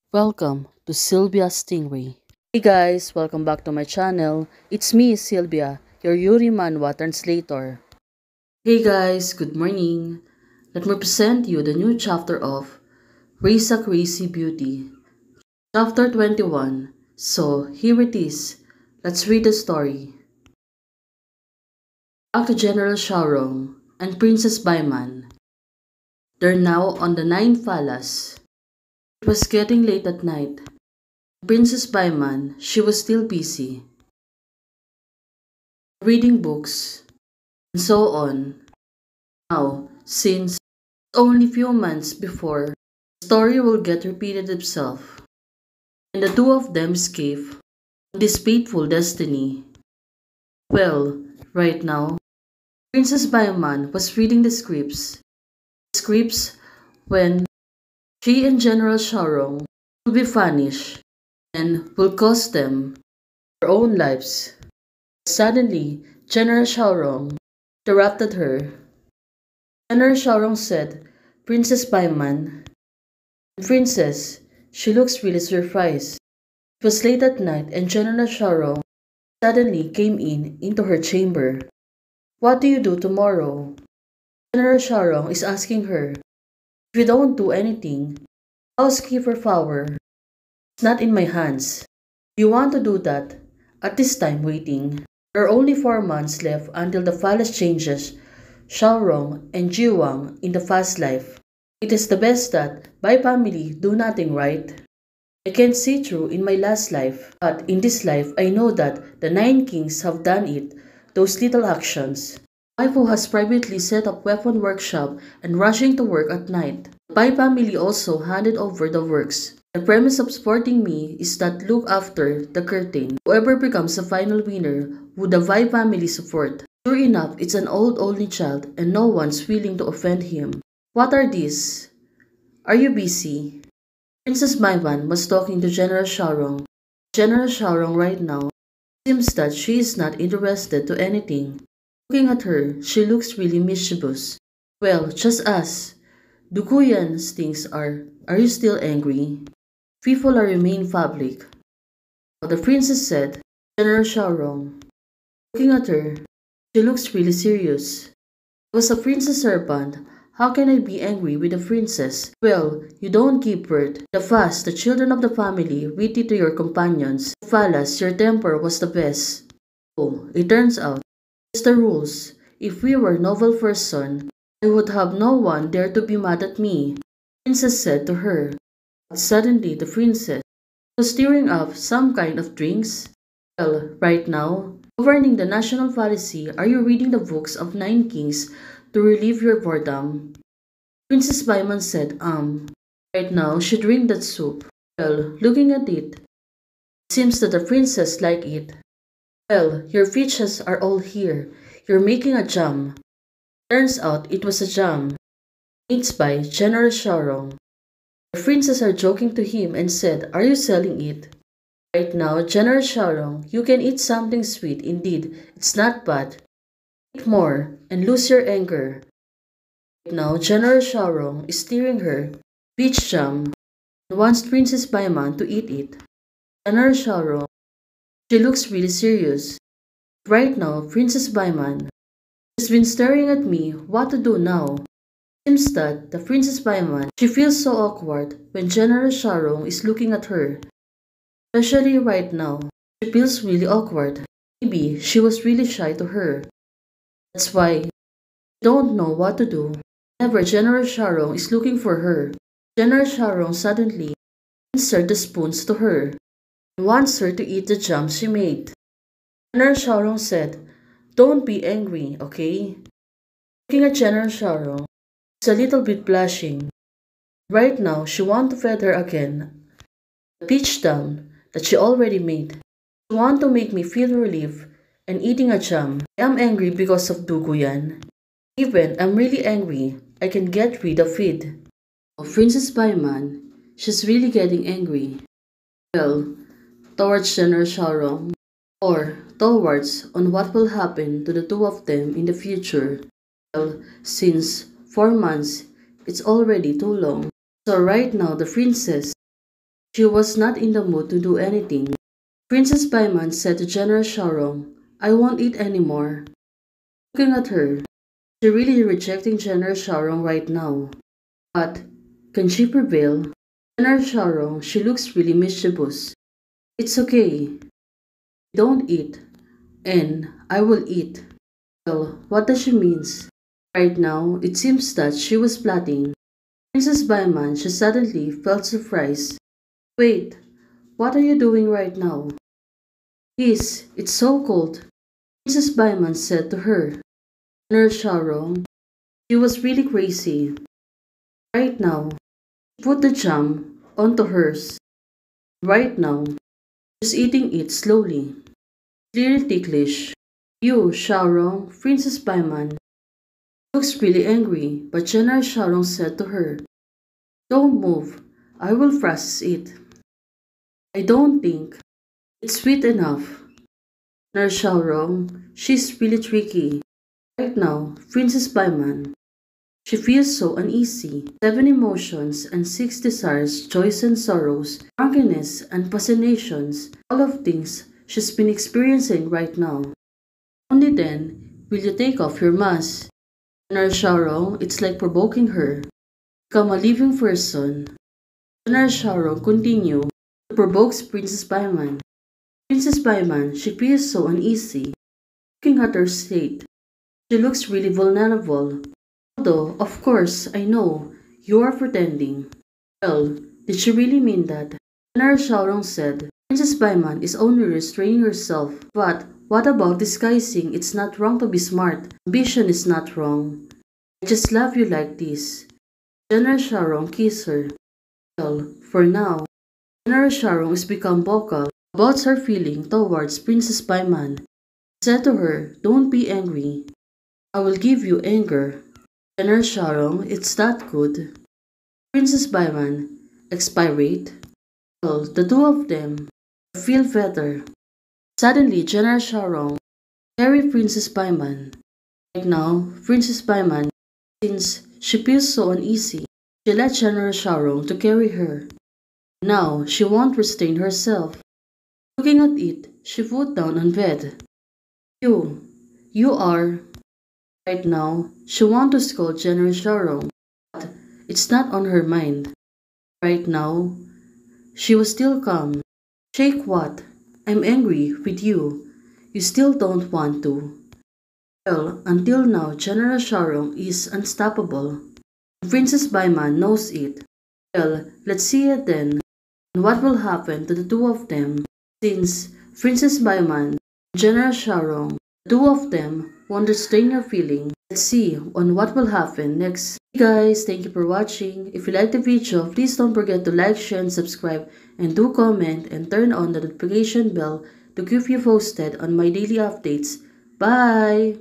Welcome to Sylvia Stingray. Hey guys, welcome back to my channel. It's me, Sylvia, your Yuri Manhwa translator. Hey guys, good morning. Let me present you the new chapter of Raise a Crazy Beauty, chapter 21. So here it is. Let's read the story. Back to General Shaorong and Princess Baiman. They're now on the Nine Phalas. It was getting late at night. Princess Baiman, she was still busy reading books and so on. Now, since only few months before, the story will get repeated itself, and the two of them escape this fateful destiny. Well, right now, Princess Baiman was reading the scripts when she and General Shaorong will be vanished and will cost them their own lives. Suddenly, General Shaorong interrupted her. General Shaorong said, Princess Baiman, Princess, she looks really surprised. It was late at night and General Shaorong suddenly came into her chamber. What do you do tomorrow? General Shaorong is asking her. If you don't do anything, housekeeper power is not in my hands. You want to do that at this time waiting. There are only 4 months left until the palace changes Shaorong and Jiwang in the fast life. It is the best that my family do nothing right. I can see through in my last life, but in this life I know that the Nine Kings have done it, those little actions. Waifu has privately set up weapon workshop and rushing to work at night. My family also handed over the works. The premise of supporting me is that look after the curtain. Whoever becomes the final winner would the Vi family support. Sure enough, it's an old only child and no one's willing to offend him. What are these? Are you busy? Princess Maivan was talking to General Shaorong. General Shaorong right now seems that she is not interested to anything. Looking at her, she looks really mischievous. Well, just ask. Duguyan's things are you still angry? People are remain public. The princess said, General Shaorong. Looking at her, she looks really serious. I was a princess servant. How can I be angry with a princess? Well, you don't give birth. The fast, the children of the family, witty to your companions. Falas, your temper was the best. Oh, it turns out, it's the rules. If we were noble person, I would have no one dare to be mad at me. The princess said to her. Suddenly, the princess was stirring up some kind of drinks. Well, right now, governing the national policy, are you reading the books of Nine Kings to relieve your boredom? Princess Baiman said, right now, she drink that soup. Well, looking at it seems that the princess like it. Well, your peaches are all here. You're making a jam. Turns out it was a jam. Made by General Shaorong. The princes are joking to him and said, are you selling it? Right now, General Shaorong, you can eat something sweet. Indeed, it's not bad. Eat more and lose your anger. Right now, General Shaorong is steering her peach jam and wants Princess Baiman to eat it. General Shaorong, she looks really serious. Right now, Princess Baiman has been staring at me what to do now. Seems that the Princess Baiman, she feels so awkward when General Shaorong is looking at her. Especially right now, she feels really awkward. Maybe she was really shy to her. That's why she don't know what to do. Whenever General Shaorong is looking for her, General Shaorong suddenly inserts the spoons to her and wants her to eat the jam she made. General Shaorong said, don't be angry, okay? Looking at General Shaorong, she's a little bit blushing. Right now, she wants to feed her again. The peach jam that she already made. She wants to make me feel relief and eating a jam. I am angry because of Duguyan. Even I'm really angry, I can get rid of it. Oh, Princess Baiman, she's really getting angry. Well, towards General Shaorong, or towards on what will happen to the two of them in the future. Well, since 4 months, it's already too long. So right now the princess She was not in the mood to do anything. Princess Baiman said to General Xiaorong, I won't eat anymore. Looking at her, she's really rejecting General Xiaorong right now. But can she prevail? General Xiaorong, she looks really mischievous. It's okay. Don't eat. And I will eat. Well, what does she mean? Right now, it seems that she was plotting. Princess Baiman, she suddenly felt surprised. Wait, what are you doing right now? Please, it's so cold. Princess Baiman said to her. General Xiaorong, she was really crazy. Right now, she put the jam onto hers. Right now, she's eating it slowly. Clearly ticklish. You, Xiaorong, Princess Baiman, looks really angry, but General Xiaorong said to her, Don't move, I will process it. I don't think it's sweet enough. General Xiaorong, she's really tricky. Right now, Princess Baiman, she feels so uneasy. 7 emotions and 6 desires, joys and sorrows, drunkenness and fascinations, all of things she's been experiencing right now. Only then will you take off your mask. General Xiaorong, it's like provoking her. Become a living person. General Xiaorong continued to provoke Princess Baiman. Princess Baiman, she feels so uneasy. Looking at her state, she looks really vulnerable. Although, of course, I know you are pretending. Well, did she really mean that? General Xiaorong said, Princess Baiman is only restraining herself. But what about disguising? It's not wrong to be smart. Ambition is not wrong. I just love you like this. General Xiaorong kissed her. Well, for now, General Xiaorong has become vocal about her feeling towards Princess Baiman. He said to her, Don't be angry. I will give you anger. General Xiaorong, it's that good. Princess Baiman, expirate. Well, the two of them feel better. Suddenly, General Xiaorong carried Princess Baiman. Right now, Princess Baiman, since she feels so uneasy, she let General Xiaorong to carry her. Now, she won't restrain herself. Looking at it, she put down on bed. You are. Right now, she wants to scold General Xiaorong, but it's not on her mind. Right now, she was still calm. Shake what? I'm angry with you. You still don't want to. Well, until now, General Xiaorong is unstoppable. Princess Baiman knows it. Well, let's see it then. And what will happen to the two of them? Since Princess Baiman and General Xiaorong, the two of them won't restrain your feeling. Let's see on what will happen next. Hey guys, thank you for watching. If you liked the video, please don't forget to like, share, and subscribe. And do comment and turn on the notification bell to keep you posted on my daily updates. Bye!